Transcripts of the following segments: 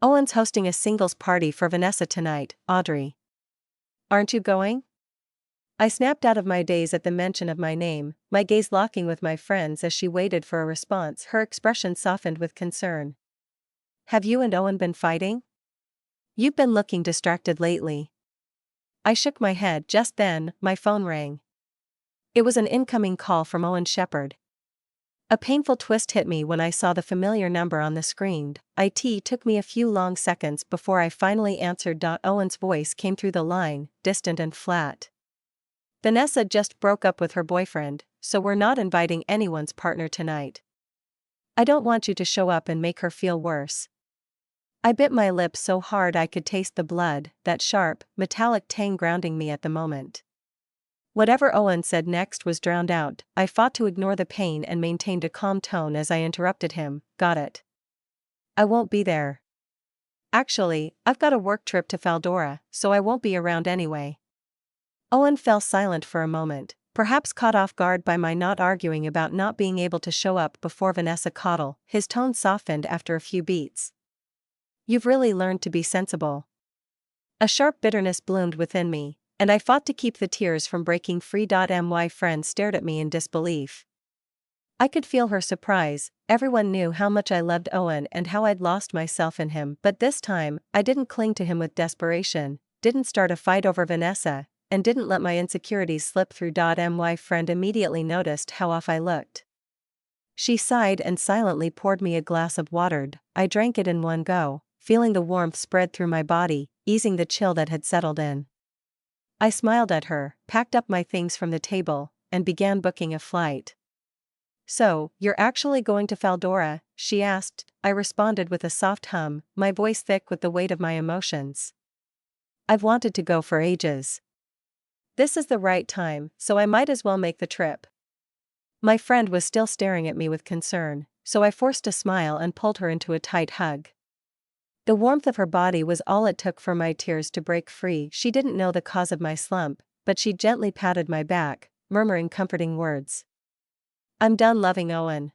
Owen's hosting a singles party for Vanessa tonight, Audrey. Aren't you going? I snapped out of my daze at the mention of my name, my gaze locking with my friend's as she waited for a response. Her expression softened with concern. Have you and Owen been fighting? You've been looking distracted lately. I shook my head. Just then, my phone rang. It was an incoming call from Owen Shepherd. A painful twist hit me when I saw the familiar number on the screen. It took me a few long seconds before I finally answered. Owen's voice came through the line, distant and flat. Vanessa just broke up with her boyfriend, so we're not inviting anyone's partner tonight. I don't want you to show up and make her feel worse. I bit my lip so hard I could taste the blood, that sharp, metallic tang grounding me at the moment. Whatever Owen said next was drowned out. I fought to ignore the pain and maintained a calm tone as I interrupted him. Got it. I won't be there. Actually, I've got a work trip to Faldora, so I won't be around anyway. Owen fell silent for a moment, perhaps caught off guard by my not arguing about not being able to show up before Vanessa Cottle. His tone softened after a few beats. You've really learned to be sensible. A sharp bitterness bloomed within me, and I fought to keep the tears from breaking free. My friend stared at me in disbelief. I could feel her surprise. Everyone knew how much I loved Owen and how I'd lost myself in him, but this time, I didn't cling to him with desperation, didn't start a fight over Vanessa, and didn't let my insecurities slip through. My friend immediately noticed how off I looked. She sighed and silently poured me a glass of water. I drank it in one go, feeling the warmth spread through my body, easing the chill that had settled in. I smiled at her, packed up my things from the table, and began booking a flight. So, you're actually going to Faldora? She asked. I responded with a soft hum, my voice thick with the weight of my emotions. I've wanted to go for ages. This is the right time, so I might as well make the trip. My friend was still staring at me with concern, so I forced a smile and pulled her into a tight hug. The warmth of her body was all it took for my tears to break free. She didn't know the cause of my slump, but she gently patted my back, murmuring comforting words. I'm done loving Owen.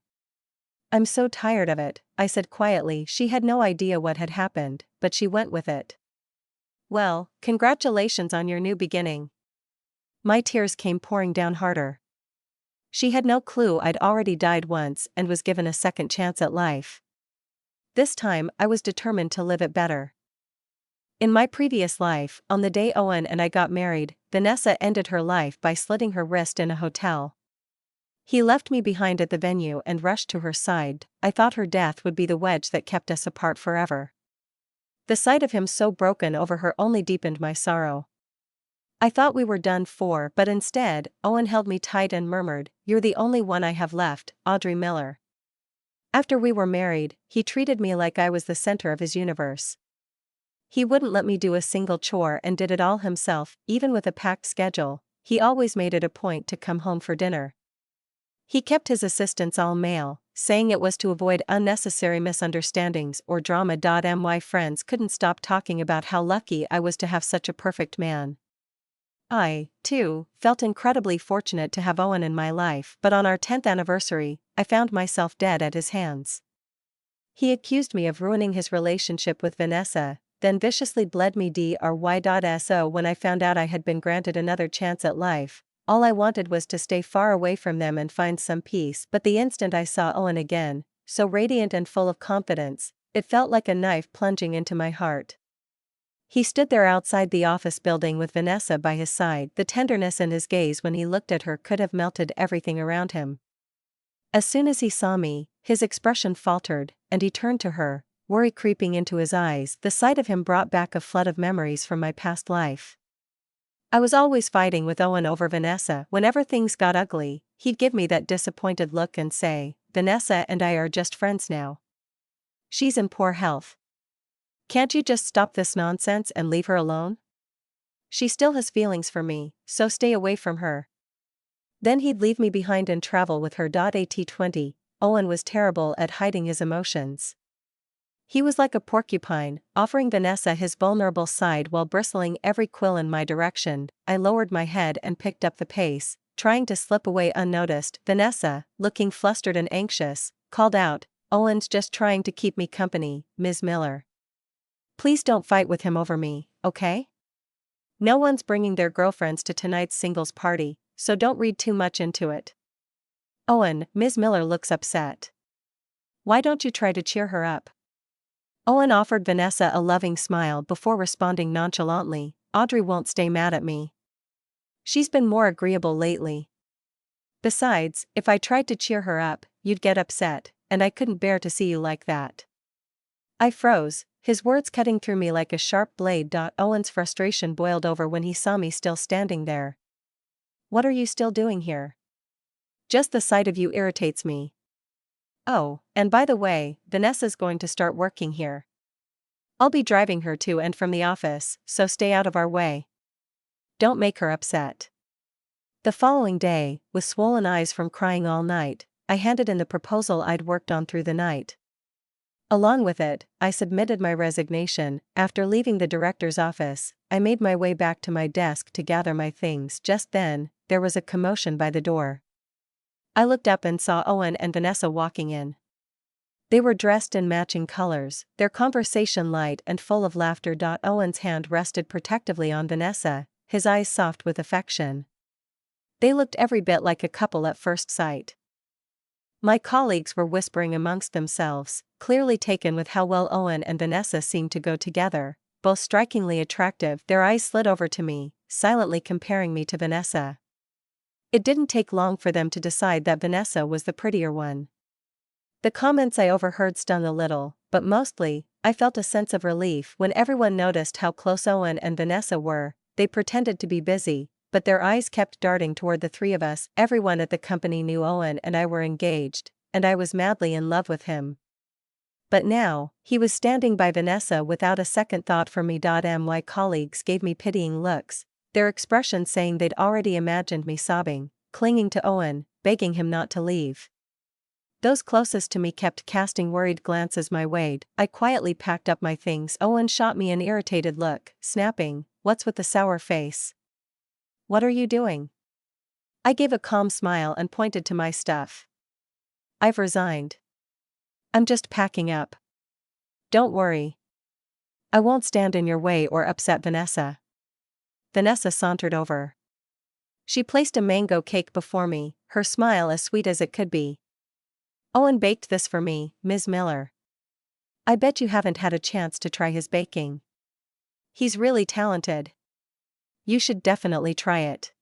I'm so tired of it, I said quietly. She had no idea what had happened, but she went with it. Well, congratulations on your new beginning. My tears came pouring down harder. She had no clue I'd already died once and was given a second chance at life. This time, I was determined to live it better. In my previous life, on the day Owen and I got married, Vanessa ended her life by slitting her wrist in a hotel. He left me behind at the venue and rushed to her side. I thought her death would be the wedge that kept us apart forever. The sight of him so broken over her only deepened my sorrow. I thought we were done for, but instead, Owen held me tight and murmured, "You're the only one I have left, Audrey Miller." After we were married, he treated me like I was the center of his universe. He wouldn't let me do a single chore and did it all himself. Even with a packed schedule, he always made it a point to come home for dinner. He kept his assistants all male, saying it was to avoid unnecessary misunderstandings or drama. My friends couldn't stop talking about how lucky I was to have such a perfect man. I, too, felt incredibly fortunate to have Owen in my life, but on our 10th anniversary, I found myself dead at his hands. He accused me of ruining his relationship with Vanessa, then viciously bled me. So when I found out I had been granted another chance at life, all I wanted was to stay far away from them and find some peace. But the instant I saw Owen again, so radiant and full of confidence, it felt like a knife plunging into my heart. He stood there outside the office building with Vanessa by his side. The tenderness in his gaze when he looked at her could have melted everything around him. As soon as he saw me, his expression faltered, and he turned to her, worry creeping into his eyes. The sight of him brought back a flood of memories from my past life. I was always fighting with Owen over Vanessa. Whenever things got ugly, he'd give me that disappointed look and say, "Vanessa and I are just friends now. She's in poor health. Can't you just stop this nonsense and leave her alone? She still has feelings for me, so stay away from her." Then he'd leave me behind and travel with her. At 20, Owen was terrible at hiding his emotions. He was like a porcupine, offering Vanessa his vulnerable side while bristling every quill in my direction. I lowered my head and picked up the pace, trying to slip away unnoticed. Vanessa, looking flustered and anxious, called out, "Owen's just trying to keep me company, Ms. Miller." Please don't fight with him over me, okay? No one's bringing their girlfriends to tonight's singles party, so don't read too much into it. Owen, Ms. Miller looks upset. Why don't you try to cheer her up? Owen offered Vanessa a loving smile before responding nonchalantly, Audrey won't stay mad at me. She's been more agreeable lately. Besides, if I tried to cheer her up, you'd get upset, and I couldn't bear to see you like that. I froze, his words cutting through me like a sharp blade. Owen's frustration boiled over when he saw me still standing there. What are you still doing here? Just the sight of you irritates me. Oh, and by the way, Vanessa's going to start working here. I'll be driving her to and from the office, so stay out of our way. Don't make her upset. The following day, with swollen eyes from crying all night, I handed in the proposal I'd worked on through the night. Along with it, I submitted my resignation. After leaving the director's office, I made my way back to my desk to gather my things. Just then, there was a commotion by the door. I looked up and saw Owen and Vanessa walking in. They were dressed in matching colors, their conversation light and full of laughter. Owen's hand rested protectively on Vanessa, his eyes soft with affection. They looked every bit like a couple at first sight. My colleagues were whispering amongst themselves, clearly taken with how well Owen and Vanessa seemed to go together, both strikingly attractive. Their eyes slid over to me, silently comparing me to Vanessa. It didn't take long for them to decide that Vanessa was the prettier one. The comments I overheard stung a little, but mostly, I felt a sense of relief when everyone noticed how close Owen and Vanessa were. They pretended to be busy, but their eyes kept darting toward the three of us. Everyone at the company knew Owen and I were engaged, and I was madly in love with him. But now, he was standing by Vanessa without a second thought for me. My colleagues gave me pitying looks, their expressions saying they'd already imagined me sobbing, clinging to Owen, begging him not to leave. Those closest to me kept casting worried glances my way. I quietly packed up my things. Owen shot me an irritated look, snapping, "What's with the sour face? What are you doing?" I gave a calm smile and pointed to my stuff. "I've resigned. I'm just packing up. Don't worry. I won't stand in your way or upset Vanessa." Vanessa sauntered over. She placed a mango cake before me, her smile as sweet as it could be. "Owen baked this for me, Ms. Miller. I bet you haven't had a chance to try his baking. He's really talented. You should definitely try it.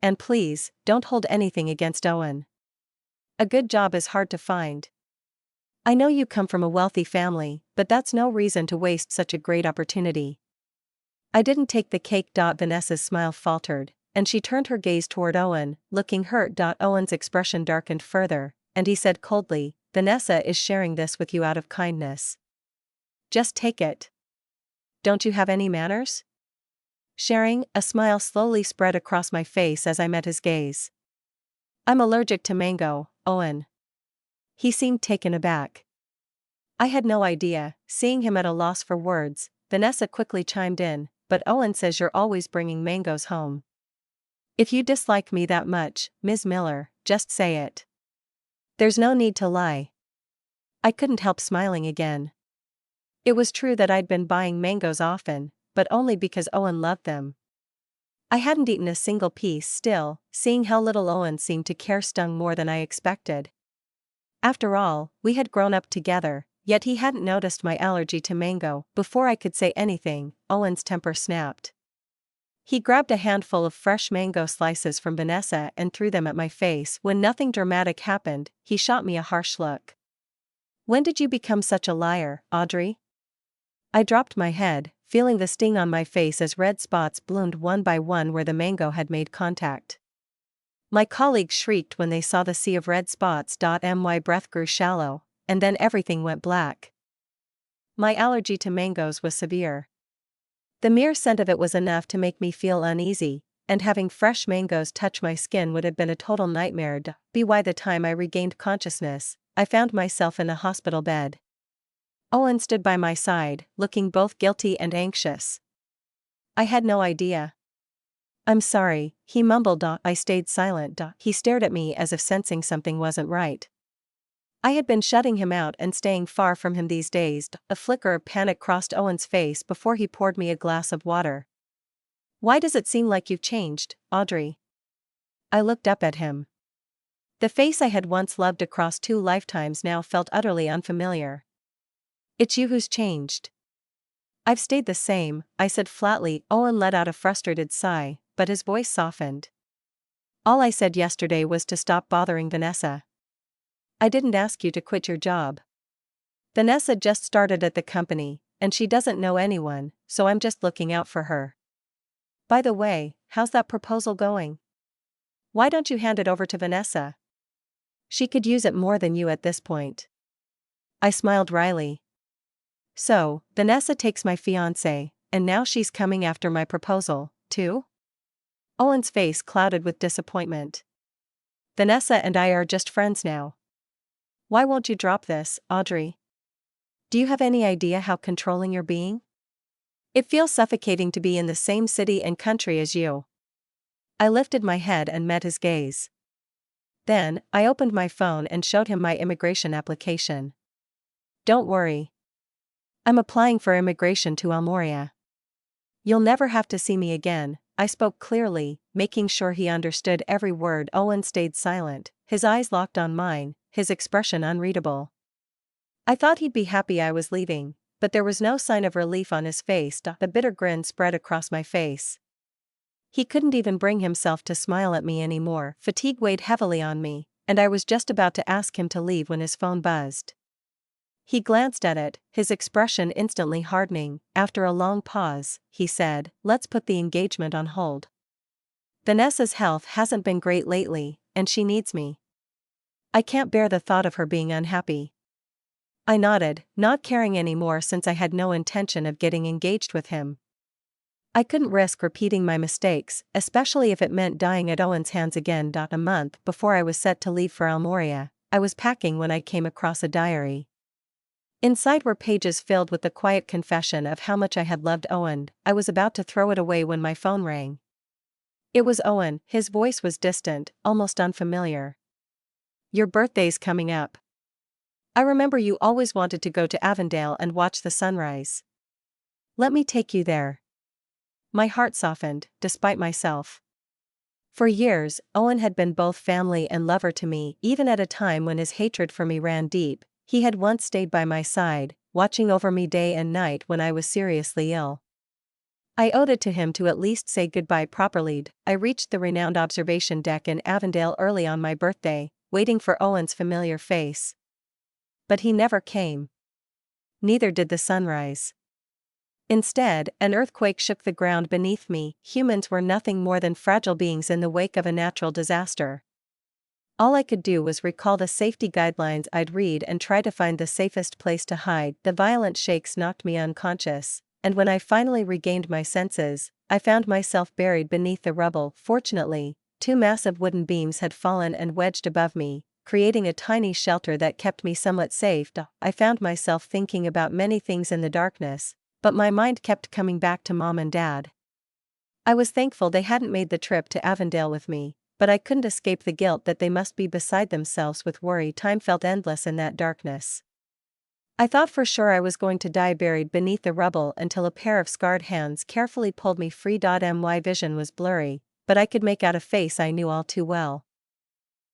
And please, don't hold anything against Owen. A good job is hard to find. I know you come from a wealthy family, but that's no reason to waste such a great opportunity." I didn't take the cake. Vanessa's smile faltered, and she turned her gaze toward Owen, looking hurt. Owen's expression darkened further, and he said coldly, "Vanessa is sharing this with you out of kindness. Just take it. Don't you have any manners?" Sharing, a smile slowly spread across my face as I met his gaze. "I'm allergic to mango, Owen." He seemed taken aback. I had no idea, seeing him at a loss for words. Vanessa quickly chimed in, "But Owen says you're always bringing mangoes home. If you dislike me that much, Ms. Miller, just say it. There's no need to lie." I couldn't help smiling again. It was true that I'd been buying mangoes often, but only because Owen loved them. I hadn't eaten a single piece. Still, seeing how little Owen seemed to care stung more than I expected. After all, we had grown up together, yet he hadn't noticed my allergy to mango. Before I could say anything, Owen's temper snapped. He grabbed a handful of fresh mango slices from Vanessa and threw them at my face. When nothing dramatic happened, he shot me a harsh look. "When did you become such a liar, Audrey?" I dropped my head, feeling the sting on my face as red spots bloomed one by one where the mango had made contact. My colleagues shrieked when they saw the sea of red spots. My breath grew shallow, and then everything went black. My allergy to mangoes was severe. The mere scent of it was enough to make me feel uneasy, and having fresh mangoes touch my skin would have been a total nightmare. By the time I regained consciousness, I found myself in a hospital bed. Owen stood by my side, looking both guilty and anxious. I had no idea. "I'm sorry," he mumbled. I stayed silent. He stared at me as if sensing something wasn't right. I had been shutting him out and staying far from him these days. A flicker of panic crossed Owen's face before he poured me a glass of water. Why does it seem like you've changed, Audrey? I looked up at him. The face I had once loved across 2 lifetimes now felt utterly unfamiliar. It's you who's changed. I've stayed the same, I said flatly. Owen let out a frustrated sigh, but his voice softened. All I said yesterday was to stop bothering Vanessa. I didn't ask you to quit your job. Vanessa just started at the company, and she doesn't know anyone, so I'm just looking out for her. By the way, how's that proposal going? Why don't you hand it over to Vanessa? She could use it more than you at this point. I smiled wryly. So, Vanessa takes my fiancé, and now she's coming after my proposal, too? Owen's face clouded with disappointment. Vanessa and I are just friends now. Why won't you drop this, Audrey? Do you have any idea how controlling you're being? It feels suffocating to be in the same city and country as you. I lifted my head and met his gaze. Then, I opened my phone and showed him my immigration application. Don't worry. I'm applying for immigration to Almoria. You'll never have to see me again, I spoke clearly, making sure he understood every word. Owen stayed silent, his eyes locked on mine, his expression unreadable. I thought he'd be happy I was leaving, but there was no sign of relief on his face. The bitter grin spread across my face. He couldn't even bring himself to smile at me anymore. Fatigue weighed heavily on me, and I was just about to ask him to leave when his phone buzzed. He glanced at it, his expression instantly hardening. After a long pause, he said, "Let's put the engagement on hold. Vanessa's health hasn't been great lately, and she needs me. I can't bear the thought of her being unhappy." I nodded, not caring anymore since I had no intention of getting engaged with him. I couldn't risk repeating my mistakes, especially if it meant dying at Owen's hands again. A month before I was set to leave for Almoria, I was packing when I came across a diary. Inside were pages filled with the quiet confession of how much I had loved Owen. I was about to throw it away when my phone rang. It was Owen, his voice was distant, almost unfamiliar. "Your birthday's coming up. I remember you always wanted to go to Avondale and watch the sunrise. Let me take you there." My heart softened, despite myself. For years, Owen had been both family and lover to me. Even at a time when his hatred for me ran deep, he had once stayed by my side, watching over me day and night when I was seriously ill. I owed it to him to at least say goodbye properly. I reached the renowned observation deck in Avondale early on my birthday, waiting for Owen's familiar face. But he never came. Neither did the sunrise. Instead, an earthquake shook the ground beneath me. Humans were nothing more than fragile beings in the wake of a natural disaster. All I could do was recall the safety guidelines I'd read and try to find the safest place to hide. The violent shakes knocked me unconscious, and when I finally regained my senses, I found myself buried beneath the rubble. Fortunately, 2 massive wooden beams had fallen and wedged above me, creating a tiny shelter that kept me somewhat safe. I found myself thinking about many things in the darkness, but my mind kept coming back to Mom and Dad. I was thankful they hadn't made the trip to Avondale with me, but I couldn't escape the guilt that they must be beside themselves with worry. Time felt endless in that darkness. I thought for sure I was going to die buried beneath the rubble until a pair of scarred hands carefully pulled me free. My vision was blurry, but I could make out a face I knew all too well.